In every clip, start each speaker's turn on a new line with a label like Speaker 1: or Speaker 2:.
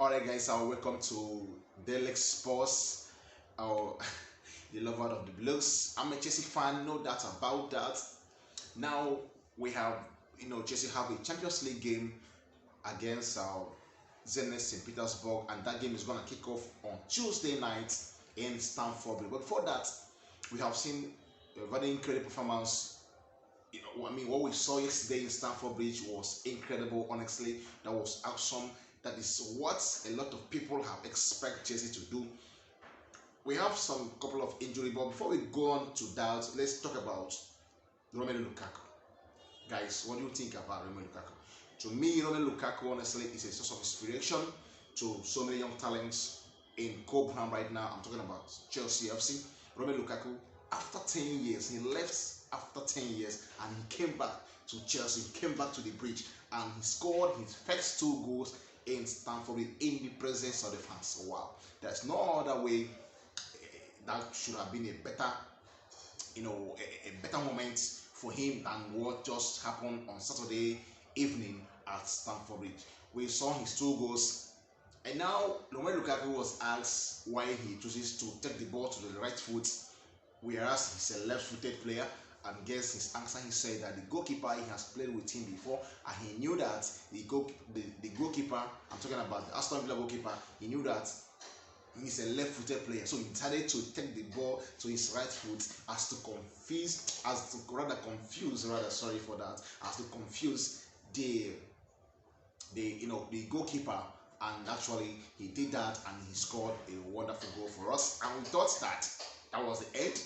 Speaker 1: Alright guys, welcome to Daily Sports, our the lover of the blues. I'm a Chelsea fan, no doubt about that. Now we have, Chelsea have a Champions League game against Zenit St. Petersburg, and that game is gonna kick off on Tuesday night in Stamford Bridge. But before that, we have seen a very incredible performance. What we saw yesterday in Stamford Bridge was incredible. Honestly, that was awesome. That is what a lot of people have expected Chelsea to do. We have some couple of injury, but before we go on to that, let's talk about Romelu Lukaku. Guys, what do you think about Romelu Lukaku? To me, Romelu Lukaku honestly is a source of inspiration to so many young talents in Cobham right now. I'm talking about Chelsea FC. Romelu Lukaku, after 10 years, he left after 10 years and he came back to Chelsea, he came back to the bridge and he scored his first 2 goals in Stamford Bridge in the presence of the fans. Wow, there's no other way. That should have been a better, a better moment for him than what just happened on Saturday evening at Stamford Bridge. We saw his 2 goals, and now Romelu Lukaku was asked why he chooses to take the ball to the right foot, whereas he's a left-footed player. And guess his answer, he said that the goalkeeper, he has played with him before and he knew that the goalkeeper, I'm talking about the Aston Villa goalkeeper, he knew that he's a left-footed player, so he decided to take the ball to his right foot as to confuse the goalkeeper. And actually he did that and he scored a wonderful goal for us, and we thought that was the end.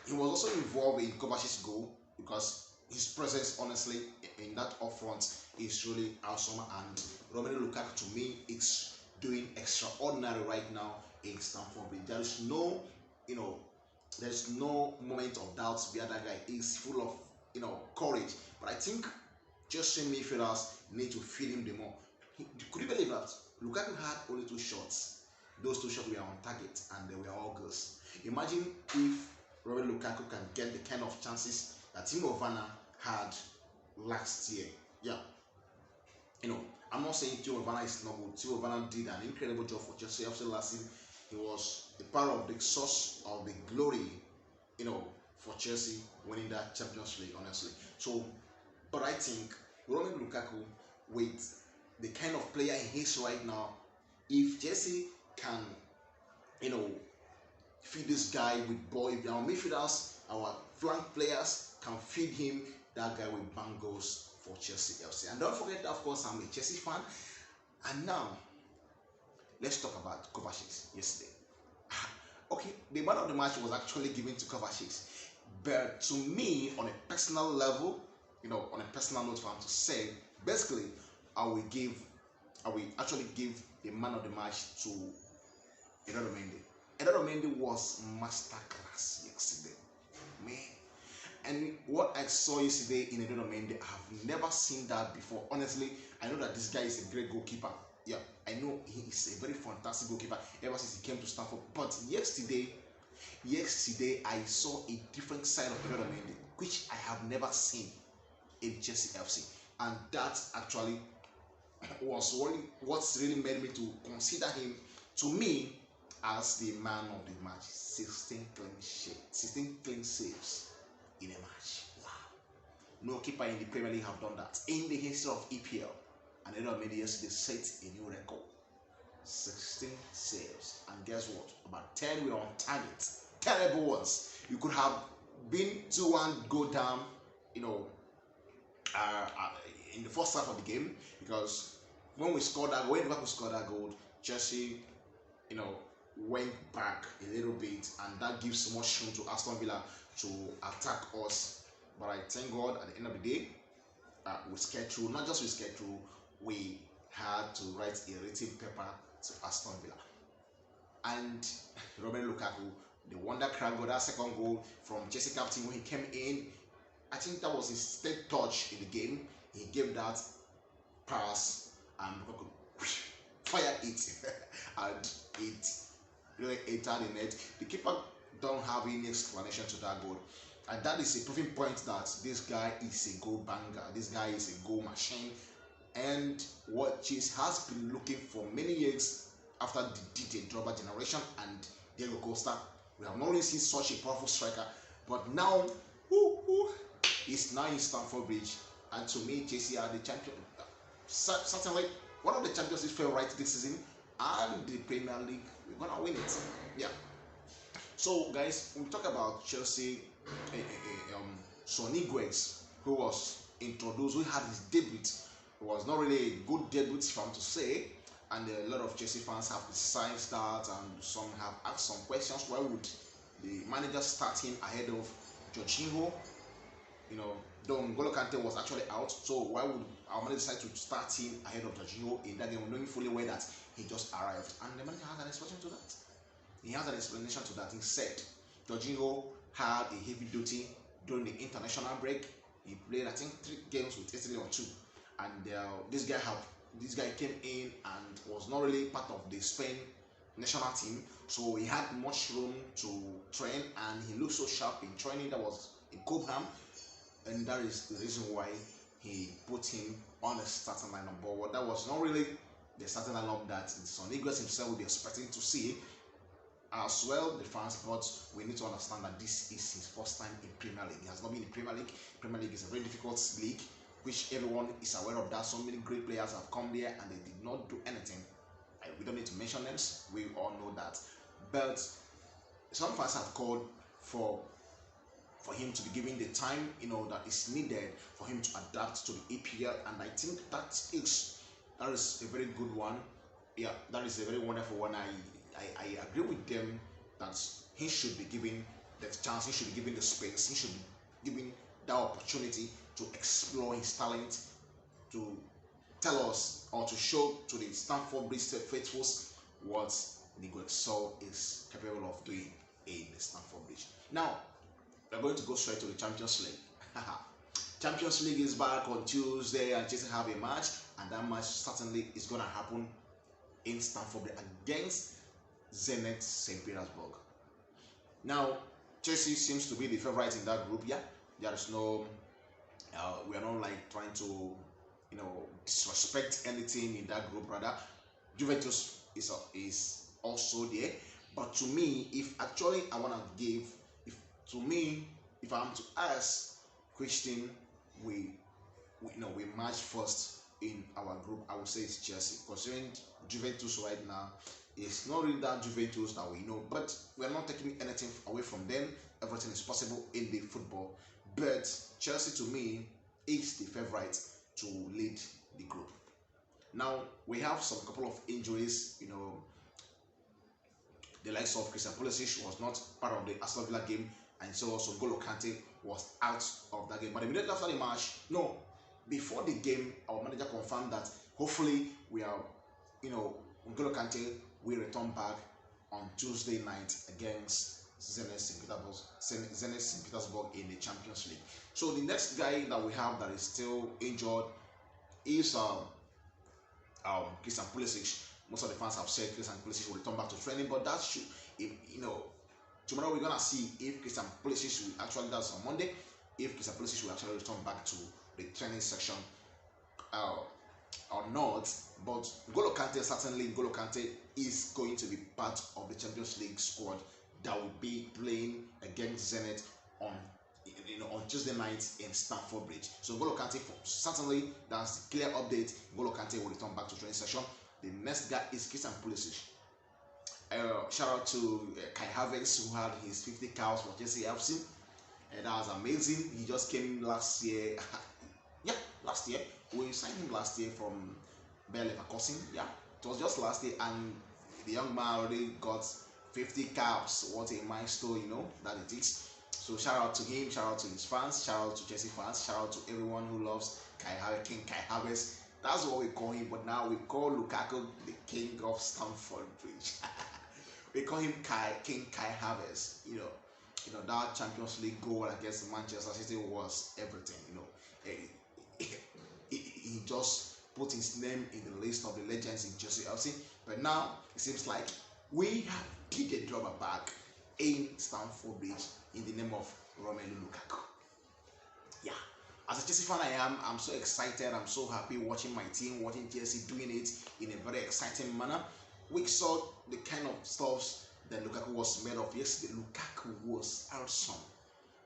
Speaker 1: He was also involved in Kovacic's goal because his presence, honestly, in that up front is really awesome. And Romelu Lukaku, to me, is doing extraordinary right now in Stamford Bridge. There is no, there's no moment of doubt. The other guy is full of, courage. But I think just midfielders need to feed him the more. Could you believe that Lukaku had only 2 shots? Those 2 shots were on target and they were all goals. Imagine if Romelu Lukaku can get the kind of chances that Timo Werner had last year. Yeah, I'm not saying Timo Werner is not good. Timo Werner did an incredible job for Chelsea after last season. He was the part of the source of the glory, for Chelsea winning that Champions League, honestly. So, but I think Romelu Lukaku, with the kind of player he is right now, if Chelsea can, feed this guy with ball, if our midfielders, our flank players can feed him, that guy will bang goals for Chelsea FC. And don't forget, of course, I'm a Chelsea fan. And now, let's talk about Kovacic yesterday. Okay, the man of the match was actually given to Kovacic. But to me, on a personal level, on a personal note for him to say, basically, I will actually give the man of the match to Eduardo Mendy. Eduardo Mendy was masterclass yesterday, man. And what I saw yesterday in Eduardo Mendy, I have never seen that before. Honestly, I know that this guy is a great goalkeeper. Yeah, I know he is a very fantastic goalkeeper ever since he came to Stamford. But yesterday I saw a different side of Eduardo Mendy, which I have never seen in Chelsea FC, and that actually was what's really made me to consider him, to me, as the man of the match. 16 clean saves in a match. Wow. No keeper in the Premier League have done that in the history of EPL. And Eduardo Mendy yesterday set a new record. 16 saves. And guess what? About 10 were on target. Terrible ones. You could have been 2-1 go down, in the first half of the game, because when Liverpool scored that goal, Chelsea, went back a little bit, and that gives more room to Aston Villa to attack us. But I thank God at the end of the day, we skated through. Not just we skated through, we had to write a written paper to Aston Villa. And Romelu Lukaku, the wonder crowd goal, that second goal from Chelsea captain when he came in, I think that was his 3rd touch in the game. He gave that pass and Lukaku fired it and it really entered the net. The keeper don't have any explanation to that goal, and that is a proving point that this guy is a goal banger. This guy is a goal machine, and what Chelsea has been looking for many years after the Didier Drogba generation and Diego Costa. We have not really seen such a powerful striker, but now he's now in Stamford Bridge, and to me, Chelsea are the champion. Certainly, one of the Champions League favorites this season, and the Premier League, we're gonna win it. Yeah. So, guys, we talk about Chelsea. Sonny Guedes, who was introduced, who had his debut. It was not really a good debut, if I'm to say, and a lot of Chelsea fans have criticized that, and some have asked some questions. Why would the manager start him ahead of Jorginho? Though Ngolo Kante was actually out, so why would our manager decide to start him ahead of Jorginho in that game, knowing fully well that he just arrived? And the manager has an explanation to that. He has an explanation to that. He said Jorginho had a heavy duty during the international break. He played, I think, 3 games with Italy or 2, and this guy came in and was not really part of the Spain national team, so he had much room to train, and he looked so sharp in training. That was in Cobham, and that is the reason why he put him on the starting lineup. But that was not really the starting lineup that Sonny Guedes himself would be expecting to see as well, the fans. But we need to understand that this is his first time in Premier League. He has not been in Premier League. Premier League is a very difficult league, which everyone is aware of that. So many great players have come there and they did not do anything. We don't need to mention names, we all know that. But some fans have called for him to be given the time that is needed for him to adapt to the EPL, and I think that is a very good one. Yeah, that is a very wonderful one. I agree with them that he should be given the chance, he should be given the space, he should be given that opportunity to explore his talent, to tell us or to show to the Stamford Bridge faithfuls what Niguez Sol is capable of doing in the Stamford Bridge. Now, we're going to go straight to the Champions League. Champions League is back on Tuesday, and Chelsea have a match, and that match certainly is going to happen in Stamford Bridge against Zenit St. Petersburg. Now, Chelsea seems to be the favorite in that group. Yeah, there is no, we are not like trying to, disrespect anything in that group. Rather, Juventus is also there. But to me, if actually I want to give, if I'm to ask question, we match first in our group, I would say it's Chelsea. Considering Juventus right now, it's not really that Juventus that we know, but we're not taking anything away from them. Everything is possible in the football. But Chelsea, to me, is the favorite to lead the group. Now, we have some couple of injuries. The likes of Christian Pulisic was not part of the Aston Villa game, and so also Ngolo Kante was out of that game. But immediately after the match, before the game, our manager confirmed that hopefully we are, Ngolo Kante will return back on Tuesday night against Zenit St. Petersburg in the Champions League. So the next guy that we have that is still injured is Christian Pulisic. Most of the fans have said Christian Pulisic will return back to training, but that should, tomorrow we're gonna see if Christian Pulisic will actually, that's on Monday, if Christian Pulisic will actually return back to the training section or not. But Ngolo Kante is going to be part of the Champions League squad that will be playing against Zenit on Tuesday night in Stamford Bridge. So Ngolo Kante, certainly that's the clear update. Ngolo Kante will return back to training session. The next guy is Christian Pulisic. Shout out to Kai Havertz, who had his 50 cows for Chelsea FC. That was amazing. He just came last year. Yeah, last year. We signed him last year from Bayer Leverkusen. Yeah, it was just last year, and the young man already got 50 caps. What a milestone, that it is. So shout out to him, shout out to his fans, shout out to Chelsea fans, shout out to everyone who loves King Kai Havertz. That's what we call him, but now we call Lukaku the king of Stamford Bridge. We call him King Kai Havertz. That Champions League goal against Manchester City was everything. He just put his name in the list of the legends in Chelsea FC. But now it seems like we have Didier Drogba back in Stamford Bridge in the name of Romelu Lukaku. Yeah. As a Chelsea fan I'm so excited, I'm so happy watching my team, watching Chelsea doing it in a very exciting manner. We saw the kind of stuff that Lukaku was made of yesterday. Lukaku was awesome.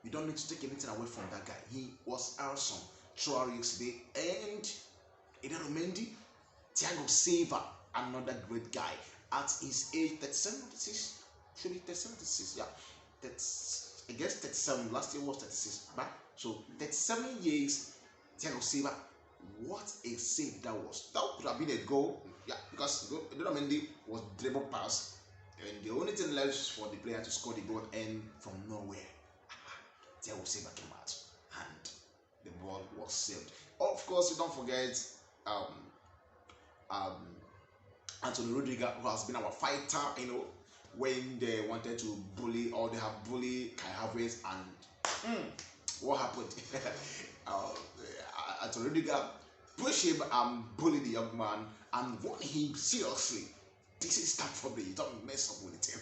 Speaker 1: You don't need to take anything away from that guy. He was awesome throughout yesterday. And Eduardo Mendy, Thiago Silva, another great guy at his age, 37, 36, should be 37, 36, yeah. That's, I guess 37, last year was 36, right? So 37 years, Thiago Silva, what a save that was. That could have been a goal, yeah, because Eduardo Mendy was dribble pass, and the only thing left for the player to score the goal, and from nowhere, Thiago Silva came out, and the ball was saved. Of course, you don't forget Anthony Rudiger, who has been our fighter, when they wanted to bully, or they have bullied Kai Havertz, and what happened? Anthony Rudiger pushed him and bullied the young man and warned him seriously. This is time for me. You don't mess up with the team.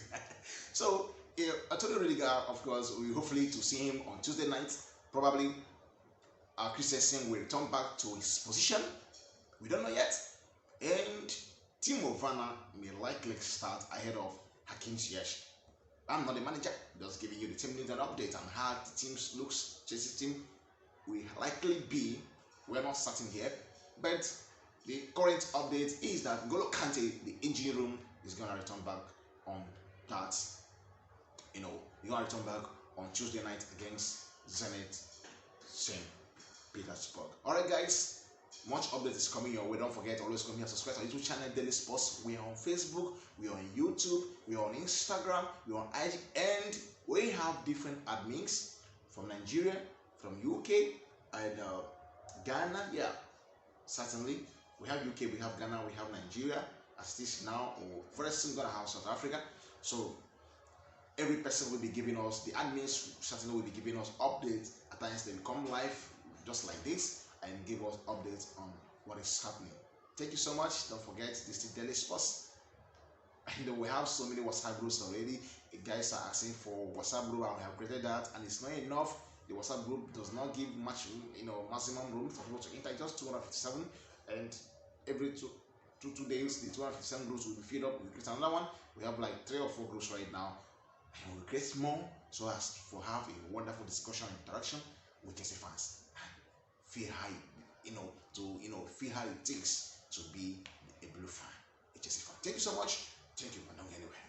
Speaker 1: So, Anthony Rudiger, of course, we hopefully to see him on Tuesday night. Probably Christensen will return back to his position. We don't know yet. And Timo Werner may likely start ahead of Hakim Ziyech. I'm not the manager, just giving you the team news and update and how the team looks. Chelsea's team will likely be, we're not starting here, but the current update is that Ngolo Kante, the injury room, is going to return back on that, he's going to return back on Tuesday night against Zenit St. Petersburg. Alright guys, much update is coming your way. Don't forget, always come here, subscribe to our YouTube channel, Daily Sports. We are on Facebook, we are on YouTube, we are on Instagram, we are on IG, and we have different admins from Nigeria, from UK, and Ghana. Yeah, certainly. We have UK, we have Ghana, we have Nigeria. As this now, or very soon gonna have South Africa. So every person will be giving us, the admins certainly will be giving us updates. At times they become live, just like this, and give us updates on what is happening. Thank you so much. Don't forget, this is Daily Sports. And we have so many WhatsApp groups already. Guys are asking for WhatsApp group, and we have created that, and it's not enough. The WhatsApp group does not give much, maximum room for people to enter. Just 257, and every two days, the 257 groups will be filled up. We create another one. We have like 3 or 4 groups right now, and we'll create more so as to have a wonderful discussion and interaction with Chelsea fans. Feel how feel how it takes to be a blue fan, a Chelsea fan. Thank you so much. Thank you, and don't get anywhere.